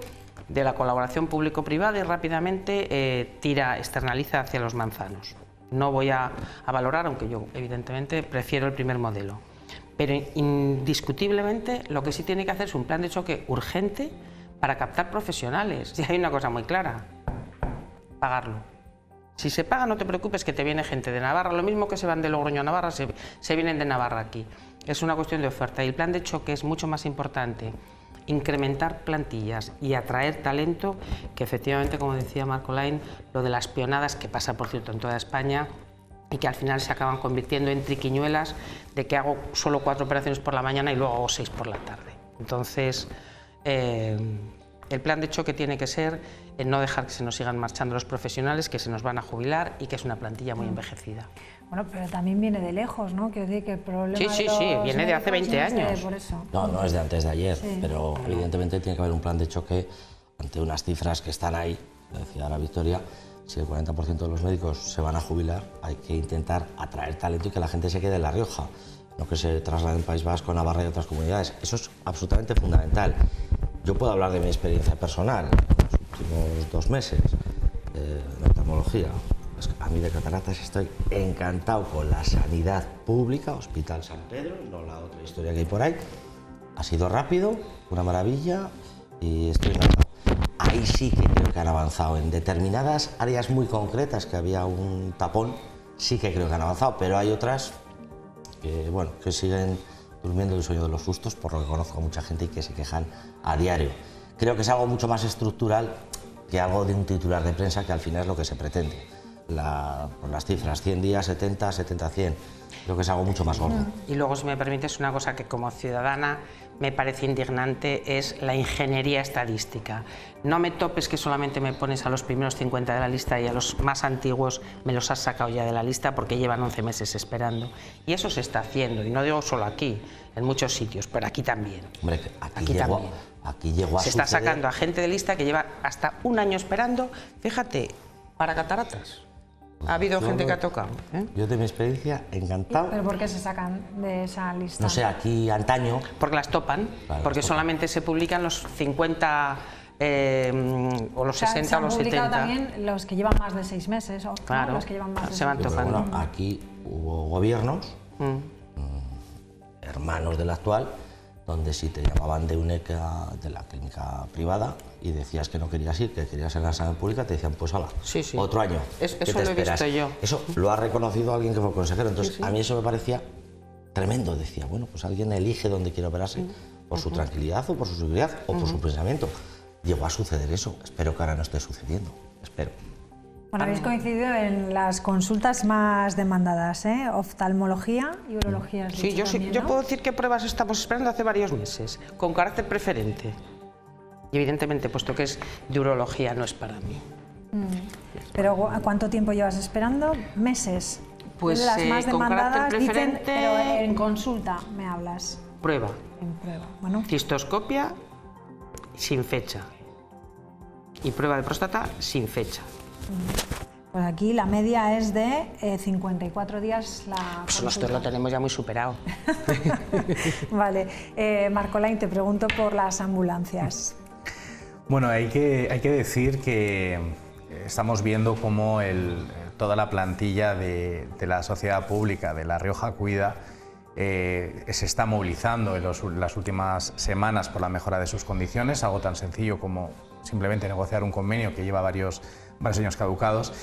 de la colaboración público-privada y rápidamente externaliza hacia los manzanos. No voy a valorar, aunque yo evidentemente prefiero el primer modelo. Pero indiscutiblemente lo que sí tiene que hacer es un plan de choque urgente para captar profesionales. Y hay una cosa muy clara, pagarlo. Si se paga, no te preocupes que te viene gente de Navarra, lo mismo que se van de Logroño a Navarra, se vienen de Navarra aquí. Es una cuestión de oferta y el plan de choque es mucho más importante incrementar plantillas y atraer talento, que efectivamente, como decía Marco Lain, lo de las peonadas, que pasa por cierto en toda España, y que al final se acaban convirtiendo en triquiñuelas de que hago solo 4 operaciones por la mañana y luego hago 6 por la tarde. Entonces, el plan de choque tiene que ser no dejar que se nos sigan marchando los profesionales, que se nos van a jubilar y que es una plantilla muy envejecida. Bueno, pero también viene de lejos, ¿no? Quiero decir que el problema sí, viene de hace 20 años. Por eso. No es de antes de ayer, pero evidentemente tiene que haber un plan de choque ante unas cifras que están ahí. Decía la Victoria, si el 40% de los médicos se van a jubilar, hay que intentar atraer talento y que la gente se quede en La Rioja, no que se traslade en País Vasco, Navarra y otras comunidades. Eso es absolutamente fundamental. Yo puedo hablar de mi experiencia personal. últimos 2 meses en oftalmología. Pues a mí de cataratas estoy encantado con la sanidad pública, Hospital San Pedro, no la otra historia que hay por ahí. Ha sido rápido, una maravilla y estoy encantado. Ahí sí que creo que han avanzado en determinadas áreas muy concretas, que había un tapón, sí que creo que han avanzado, pero hay otras que, bueno, que siguen durmiendo el sueño de los sustos, por lo que conozco a mucha gente y que se quejan a diario. Creo que es algo mucho más estructural que algo de un titular de prensa, que al final es lo que se pretende. Por las cifras, 100 días, 70, 70-100, creo que es algo mucho más gordo. Y luego, si me permites, una cosa que como ciudadana me parece indignante es la ingeniería estadística. No me topes que solamente me pones a los primeros 50 de la lista y a los más antiguos me los has sacado ya de la lista porque llevan 11 meses esperando. Y eso se está haciendo, y no digo solo aquí, en muchos sitios, pero aquí también. Hombre, aquí llegó a se está sacando a gente de lista que lleva hasta 1 año esperando, fíjate, para cataratas. Ha habido gente que ha tocado. Yo de mi experiencia, encantado. ¿Pero por qué se sacan de esa lista? No sé, aquí antaño... Porque las topan, claro, porque solamente se publican los 50 o los 60 o los 70. Se han publicado también los que llevan más de 6 meses, o claro, los que llevan más de se van tocando. Bueno, aquí hubo gobiernos, hermanos del actual, donde si te llamaban de UNECA, de la clínica privada, y decías que no querías ir, que querías ir a la sanidad pública, te decían, pues hala, otro año. Eso lo he visto yo. Eso lo ha reconocido alguien que fue consejero, entonces a mí eso me parecía tremendo. Decía, bueno, pues alguien elige dónde quiere operarse, por su tranquilidad o por su seguridad o por su pensamiento. Llegó a suceder eso, espero que ahora no esté sucediendo, espero. Bueno, habéis coincidido en las consultas más demandadas, ¿eh? Oftalmología y urología. Sí, yo puedo decir qué pruebas estamos esperando hace varios meses, con carácter preferente. Y evidentemente, puesto que es de urología, no es para mí. ¿Pero cuánto tiempo llevas esperando? ¿Meses? Pues de las más con demandadas, carácter preferente... dicen, pero en consulta me hablas. Prueba. En prueba, bueno. Cistoscopia sin fecha. Y prueba de próstata sin fecha. Pues aquí la media es de 54 días la consulta. Pues nosotros lo tenemos ya muy superado. Vale. Marcolain, te pregunto por las ambulancias. Bueno, hay que decir que estamos viendo cómo toda la plantilla de la sociedad pública de La Rioja Cuida se está movilizando en las últimas semanas por la mejora de sus condiciones, algo tan sencillo como simplemente negociar un convenio que lleva varios años caducados,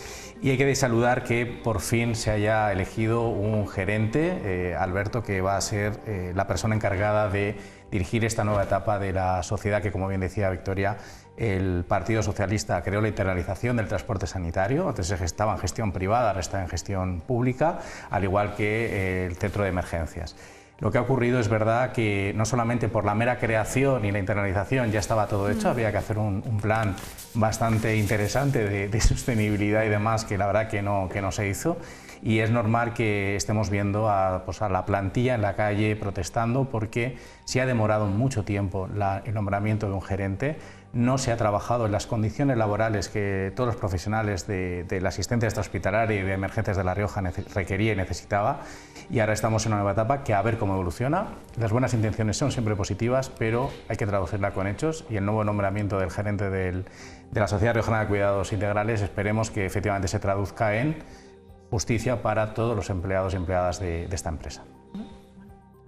y hay que saludar que por fin se haya elegido un gerente, Alberto, que va a ser la persona encargada de dirigir esta nueva etapa de la sociedad que, como bien decía Victoria, el Partido Socialista creó la internalización del transporte sanitario. Antes estaba en gestión privada, ahora está en gestión pública, al igual que el centro de emergencias. Lo que ha ocurrido es verdad que no solamente por la mera creación y la internalización ya estaba todo hecho, había que hacer un plan bastante interesante de sostenibilidad y demás, que la verdad que no se hizo, y es normal que estemos viendo a la plantilla en la calle protestando porque se ha demorado mucho tiempo el nombramiento de un gerente. No se ha trabajado en las condiciones laborales que todos los profesionales de la asistencia extrahospitalaria y de emergencias de La Rioja requería y necesitaba, y ahora estamos en una nueva etapa que a ver cómo evoluciona. Las buenas intenciones son siempre positivas, pero hay que traducirla con hechos, y el nuevo nombramiento del gerente de la Sociedad Riojana de Cuidados Integrales esperemos que efectivamente se traduzca en justicia para todos los empleados y empleadas de esta empresa.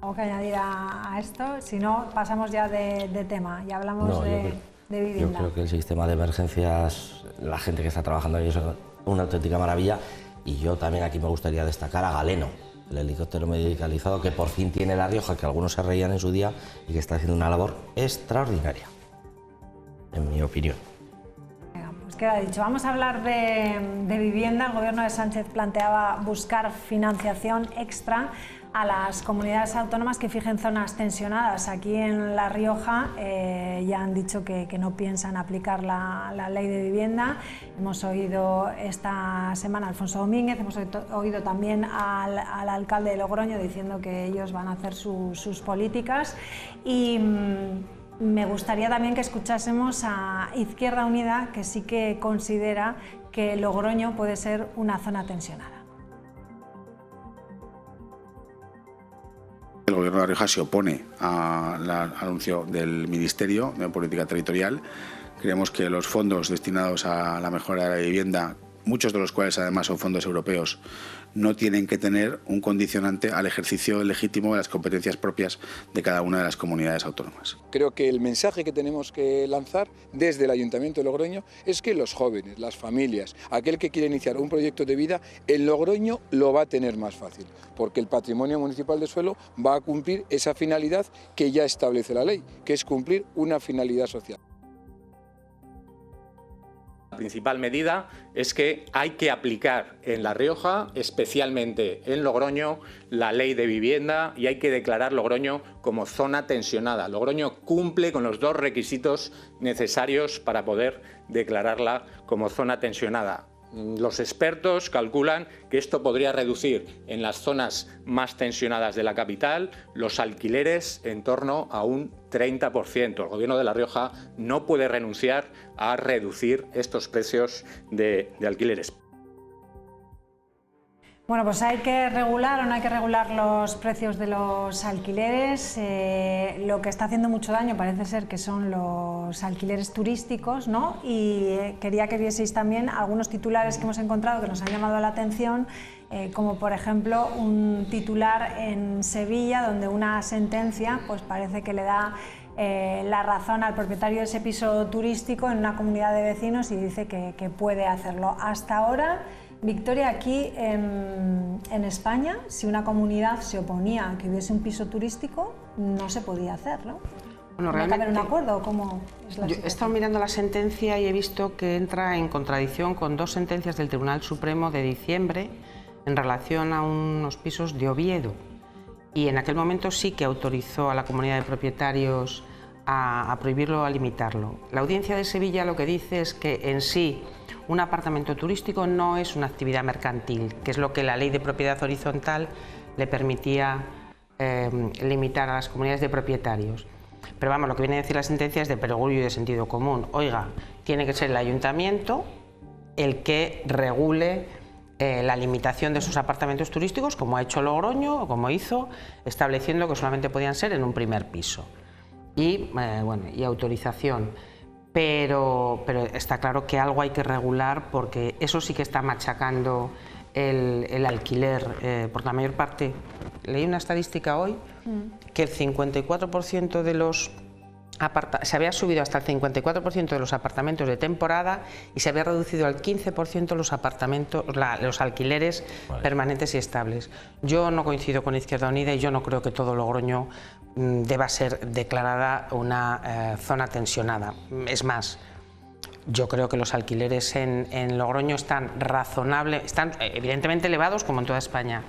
¿Algo que añadir a esto? Si no, pasamos ya de tema y hablamos de vivienda. Yo creo que el sistema de emergencias, la gente que está trabajando ahí es una auténtica maravilla, y yo también aquí me gustaría destacar a Galeno, el helicóptero medicalizado que por fin tiene La Rioja, que algunos se reían en su día y que está haciendo una labor extraordinaria, en mi opinión. Pues queda dicho. Vamos a hablar de vivienda. El gobierno de Sánchez planteaba buscar financiación extra a las comunidades autónomas que fijen zonas tensionadas. Aquí en La Rioja ya han dicho que no piensan aplicar la ley de vivienda. Hemos oído esta semana a Alfonso Domínguez, hemos oído también al alcalde de Logroño diciendo que ellos van a hacer sus políticas, y me gustaría también que escuchásemos a Izquierda Unida, que sí que considera que Logroño puede ser una zona tensionada. El Gobierno de La Rioja se opone al anuncio del Ministerio de Política Territorial Creemos que los fondos destinados a la mejora de la vivienda, muchos de los cuales además son fondos europeos, no tienen que tener un condicionante al ejercicio legítimo de las competencias propias de cada una de las comunidades autónomas. Creo que el mensaje que tenemos que lanzar desde el Ayuntamiento de Logroño es que los jóvenes, las familias, aquel que quiere iniciar un proyecto de vida, en Logroño lo va a tener más fácil, porque el patrimonio municipal de suelo va a cumplir esa finalidad que ya establece la ley, que es cumplir una finalidad social. La principal medida es que hay que aplicar en La Rioja, especialmente en Logroño, la ley de vivienda y hay que declarar Logroño como zona tensionada. Logroño cumple con los dos requisitos necesarios para poder declararla como zona tensionada. Los expertos calculan que esto podría reducir en las zonas más tensionadas de la capital los alquileres en torno a un 30%. El Gobierno de La Rioja no puede renunciar a reducir estos precios de alquileres. Bueno, pues hay que regular o no hay que regular los precios de los alquileres. Lo que está haciendo mucho daño parece ser que son los alquileres turísticos, ¿no? Y quería que vieseis también algunos titulares que hemos encontrado que nos han llamado la atención, como por ejemplo un titular en Sevilla donde una sentencia pues parece que le da la razón al propietario de ese piso turístico en una comunidad de vecinos y dice que puede hacerlo. Hasta ahora, Victoria, aquí en España, si una comunidad se oponía a que hubiese un piso turístico, no se podía hacer, ¿no? Bueno, ¿No hay que haber un acuerdo? ¿Cómo es la situación? Yo he estado mirando la sentencia y he visto que entra en contradicción con dos sentencias del Tribunal Supremo de diciembre en relación a unos pisos de Oviedo. Y en aquel momento sí que autorizó a la comunidad de propietarios a prohibirlo o a limitarlo. La Audiencia de Sevilla lo que dice es que en sí un apartamento turístico no es una actividad mercantil, que es lo que la ley de propiedad horizontal le permitía limitar a las comunidades de propietarios. Pero vamos, lo que viene a decir la sentencia es de perogrullo y de sentido común. Oiga, tiene que ser el ayuntamiento el que regule la limitación de esos apartamentos turísticos, como ha hecho Logroño o como hizo, estableciendo que solamente podían ser en un primer piso. Y, bueno, y autorización. Pero está claro que algo hay que regular porque eso sí que está machacando el alquiler, porque la mayor parte, leí una estadística hoy, que el 54% de los se había subido hasta el 54% de los apartamentos de temporada y se había reducido al 15% los alquileres permanentes y estables. Yo no coincido con Izquierda Unida y yo no creo que todo Logroño deba ser declarada una zona tensionada. Es más, yo creo que los alquileres en Logroño están están evidentemente elevados como en toda España,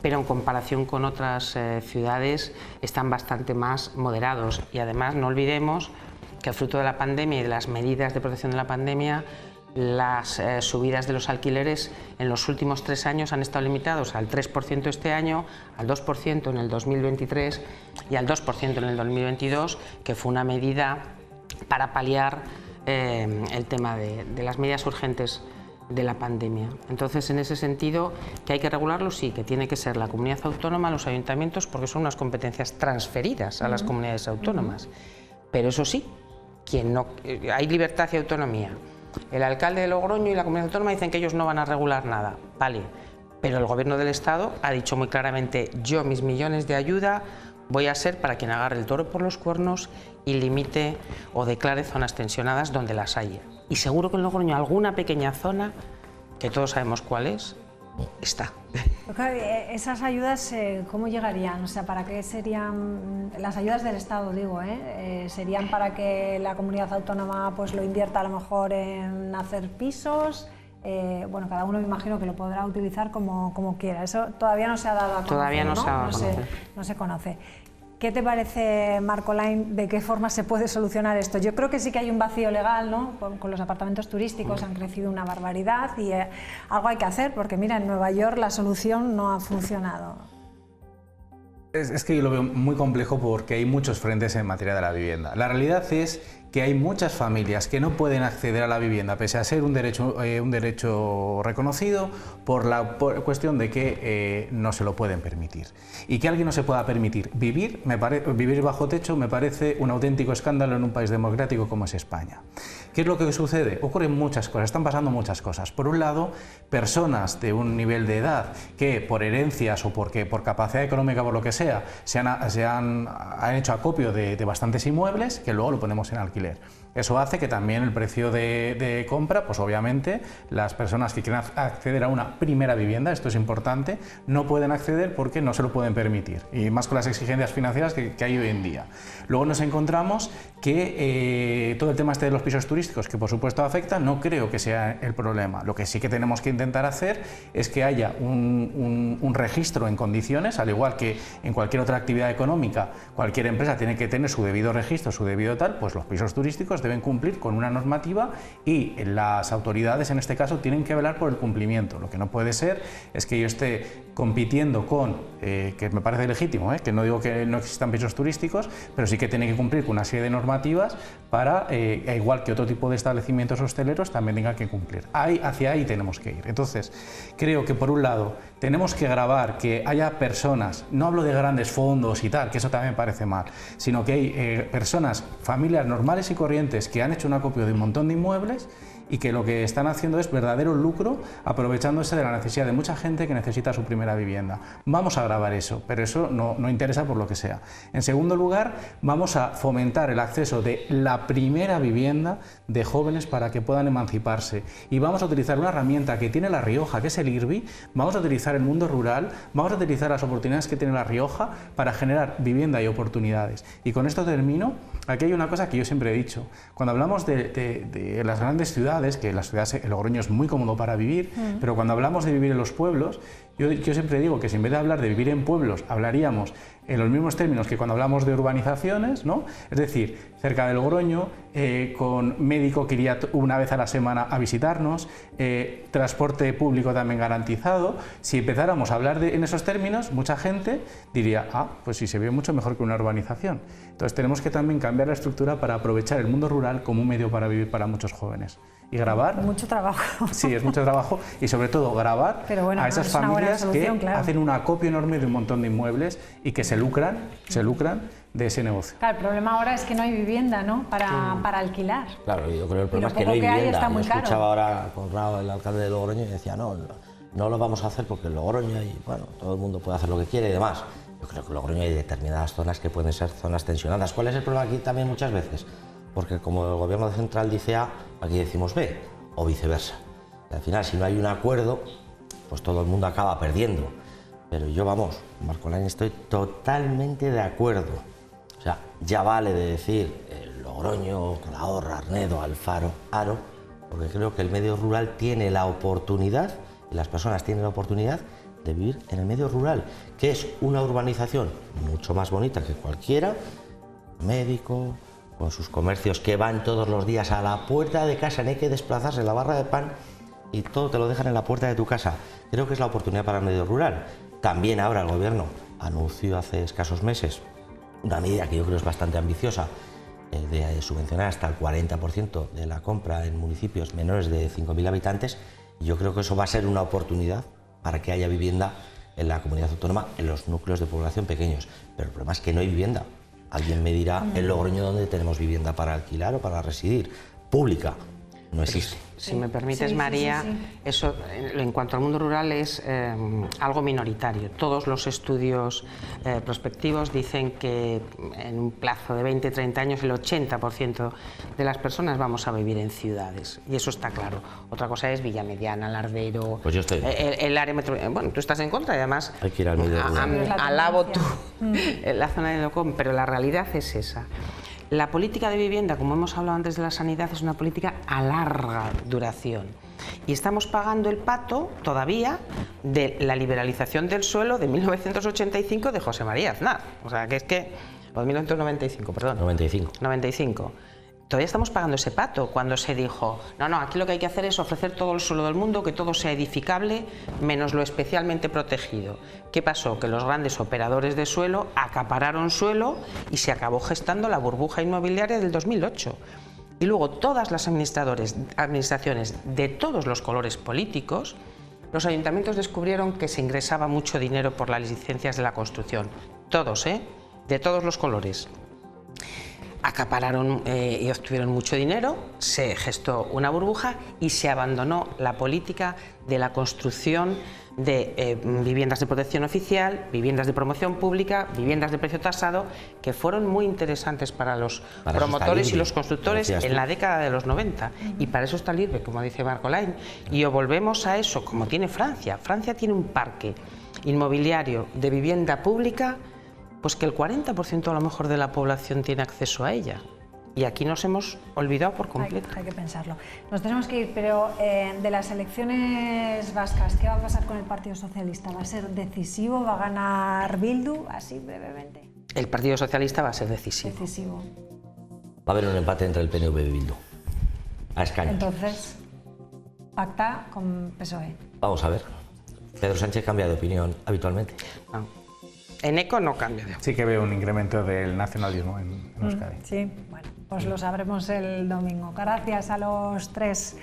pero en comparación con otras ciudades están bastante más moderados. Y además no olvidemos que fruto de la pandemia y de las medidas de protección de la pandemia, las subidas de los alquileres en los últimos 3 años han estado limitados al 3% este año, al 2% en el 2023 y al 2% en el 2022, que fue una medida para paliar el tema de las medidas urgentes de la pandemia. Entonces, en ese sentido, que hay que regularlo, sí, que tiene que ser la comunidad autónoma, los ayuntamientos, porque son unas competencias transferidas a las comunidades autónomas. Pero eso sí, hay libertad y autonomía. El alcalde de Logroño y la comunidad autónoma dicen que ellos no van a regular nada, vale, pero el gobierno del Estado ha dicho muy claramente: yo mis millones de ayuda voy a ser para quien agarre el toro por los cuernos y limite o declare zonas tensionadas donde las haya. Y seguro que en Logroño alguna pequeña zona, que todos sabemos cuál es, está. Esas ayudas, ¿cómo llegarían? O sea, ¿para qué serían las ayudas del Estado, digo? ¿Serían para que la comunidad autónoma pues lo invierta a lo mejor en hacer pisos? Bueno, cada uno me imagino que lo podrá utilizar como quiera. Eso todavía no se ha dado a conocer. Todavía no se ha dado a conocer. No se conoce. ¿Qué te parece, Marc Olain, de qué forma se puede solucionar esto? Yo creo que sí que hay un vacío legal, ¿no? Con los apartamentos turísticos han crecido una barbaridad y algo hay que hacer, porque mira, en Nueva York la solución no ha funcionado. Es que yo lo veo muy complejo porque hay muchos frentes en materia de la vivienda. La realidad es que hay muchas familias que no pueden acceder a la vivienda pese a ser un derecho reconocido por la cuestión de que no se lo pueden permitir. Y que alguien no se pueda permitir vivir bajo techo me parece un auténtico escándalo en un país democrático como es España. ¿Qué es lo que sucede? Ocurren muchas cosas, están pasando muchas cosas. Por un lado, personas de un nivel de edad que por herencias o porque por capacidad económica, por lo que sea, han hecho acopio de bastantes inmuebles que luego lo ponemos en alquiler. Eso hace que también el precio de compra, pues obviamente las personas que quieren acceder a una primera vivienda, esto es importante, no pueden acceder porque no se lo pueden permitir, y más con las exigencias financieras que hay hoy en día. Luego nos encontramos que todo el tema de los pisos turísticos, que por supuesto afecta, no creo que sea el problema. Lo que sí que tenemos que intentar hacer es que haya un registro en condiciones, al igual que en cualquier otra actividad económica, cualquier empresa tiene que tener su debido registro, su debido tal, pues los pisos turísticos deben cumplir con una normativa y las autoridades en este caso tienen que velar por el cumplimiento. Lo que no puede ser es que yo esté compitiendo con, que me parece legítimo, que no digo que no existan pisos turísticos, pero sí que tiene que cumplir con una serie de normativas para, igual que otro tipo de establecimientos hosteleros, también tenga que cumplir. Hacia ahí tenemos que ir. Entonces, creo que por un lado tenemos que gravar que haya personas, no hablo de grandes fondos y tal, que eso también me parece mal, sino que hay personas, familias normales y corrientes que han hecho un acopio de un montón de inmuebles y que lo que están haciendo es verdadero lucro aprovechándose de la necesidad de mucha gente que necesita su primera vivienda. Vamos a grabar eso, pero eso no interesa por lo que sea. En segundo lugar, vamos a fomentar el acceso de la primera vivienda de jóvenes para que puedan emanciparse, y vamos a utilizar una herramienta que tiene La Rioja, que es el IRBI, vamos a utilizar el mundo rural, vamos a utilizar las oportunidades que tiene La Rioja para generar vivienda y oportunidades. Y con esto termino. Aquí hay una cosa que yo siempre he dicho, cuando hablamos de las grandes ciudades, que las ciudades, el Logroño es muy cómodo para vivir, pero cuando hablamos de vivir en los pueblos, yo siempre digo que si en vez de hablar de vivir en pueblos, hablaríamos en los mismos términos que cuando hablamos de urbanizaciones, ¿no? Es decir, cerca de Logroño, con médico que iría una vez a la semana a visitarnos, transporte público también garantizado. Si empezáramos a hablar en esos términos, mucha gente diría, pues sí, se ve mucho mejor que una urbanización. Entonces tenemos que también cambiar la estructura para aprovechar el mundo rural como un medio para vivir para muchos jóvenes. Y grabar... Mucho trabajo. Sí, es mucho trabajo, y sobre todo grabar a esas familias que hacen un acopio enorme de un montón de inmuebles y que se lucran de ese negocio. Claro, el problema ahora es que no hay vivienda, ¿no?, para alquilar. Claro, yo creo que el problema es que no hay vivienda. Yo escuchaba ahora a Conrado, el alcalde de Logroño, y decía, no lo vamos a hacer porque en Logroño hay, bueno, todo el mundo puede hacer lo que quiere y demás. Yo creo que en Logroño hay determinadas zonas que pueden ser zonas tensionadas. ¿Cuál es el problema aquí también muchas veces? Porque como el gobierno central dice A, aquí decimos B, o viceversa. Y al final, si no hay un acuerdo, pues todo el mundo acaba perdiendo. Pero yo, vamos, Marco Lain, estoy totalmente de acuerdo. O sea, ya vale de decir Logroño, Calahorra, Arnedo, Alfaro, Haro, porque creo que el medio rural tiene la oportunidad, y las personas tienen la oportunidad de vivir en el medio rural, que es una urbanización mucho más bonita que cualquiera, médico, con sus comercios que van todos los días a la puerta de casa, no hay que desplazarse, la barra de pan y todo te lo dejan en la puerta de tu casa. Creo que es la oportunidad para el medio rural. También ahora el gobierno anunció hace escasos meses una medida que yo creo es bastante ambiciosa, de subvencionar hasta el 40% de la compra en municipios menores de 5.000 habitantes, y yo creo que eso va a ser una oportunidad para que haya vivienda en la comunidad autónoma, en los núcleos de población pequeños. Pero el problema es que no hay vivienda. Alguien me dirá, en Logroño, ¿dónde tenemos vivienda para alquilar o para residir? Pública. No existe. Si me permites, María, eso en cuanto al mundo rural es algo minoritario. Todos los estudios prospectivos dicen que en un plazo de 20-30 años el 80% de las personas vamos a vivir en ciudades, y eso está claro. Otra cosa es Villamediana, Lardero, pues yo estoy el área metropolitana. Bueno, tú estás en contra y además hay que ir al medio rural. Alabo tú la zona de Locom, pero la realidad es esa. La política de vivienda, como hemos hablado antes de la sanidad, es una política a larga duración. Y estamos pagando el pato todavía de la liberalización del suelo de 1985 de José María Aznar. O sea, que es que... O de 1995, perdón. 95. Todavía estamos pagando ese pato cuando se dijo, no, aquí lo que hay que hacer es ofrecer todo el suelo del mundo, que todo sea edificable, menos lo especialmente protegido. ¿Qué pasó? Que los grandes operadores de suelo acapararon suelo y se acabó gestando la burbuja inmobiliaria del 2008. Y luego todas las administraciones de todos los colores políticos, los ayuntamientos descubrieron que se ingresaba mucho dinero por las licencias de la construcción. Todos, de todos los colores. acapararon y obtuvieron mucho dinero, se gestó una burbuja y se abandonó la política de la construcción de viviendas de protección oficial, viviendas de promoción pública, viviendas de precio tasado, que fueron muy interesantes para los promotores y los constructores en la década de los 90. Y para eso está libre, como dice Marco Lain. Y o volvemos a eso, como tiene Francia. Francia tiene un parque inmobiliario de vivienda pública, pues que el 40% a lo mejor de la población tiene acceso a ella. Y aquí nos hemos olvidado por completo. Hay que pensarlo. Nos tenemos que ir, pero de las elecciones vascas, ¿qué va a pasar con el Partido Socialista? ¿Va a ser decisivo? ¿Va a ganar Bildu? Así brevemente. El Partido Socialista va a ser decisivo. Va a haber un empate entre el PNV y Bildu, a escaños. Entonces, pacta con PSOE. Vamos a ver. Pedro Sánchez cambia de opinión habitualmente. En ECO no cambia. Sí que veo un incremento del nacionalismo en Euskadi. Sí, bueno, pues lo sabremos el domingo. Gracias a los tres.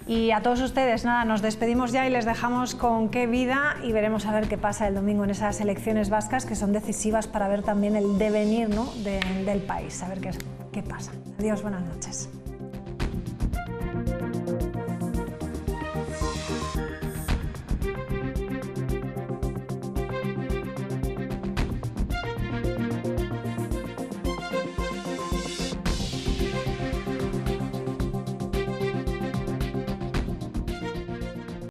Y a todos ustedes, nada, nos despedimos ya y les dejamos con Qué Vida y veremos a ver qué pasa el domingo en esas elecciones vascas que son decisivas para ver también el devenir, ¿no?, del país, a ver qué pasa. Adiós, buenas noches.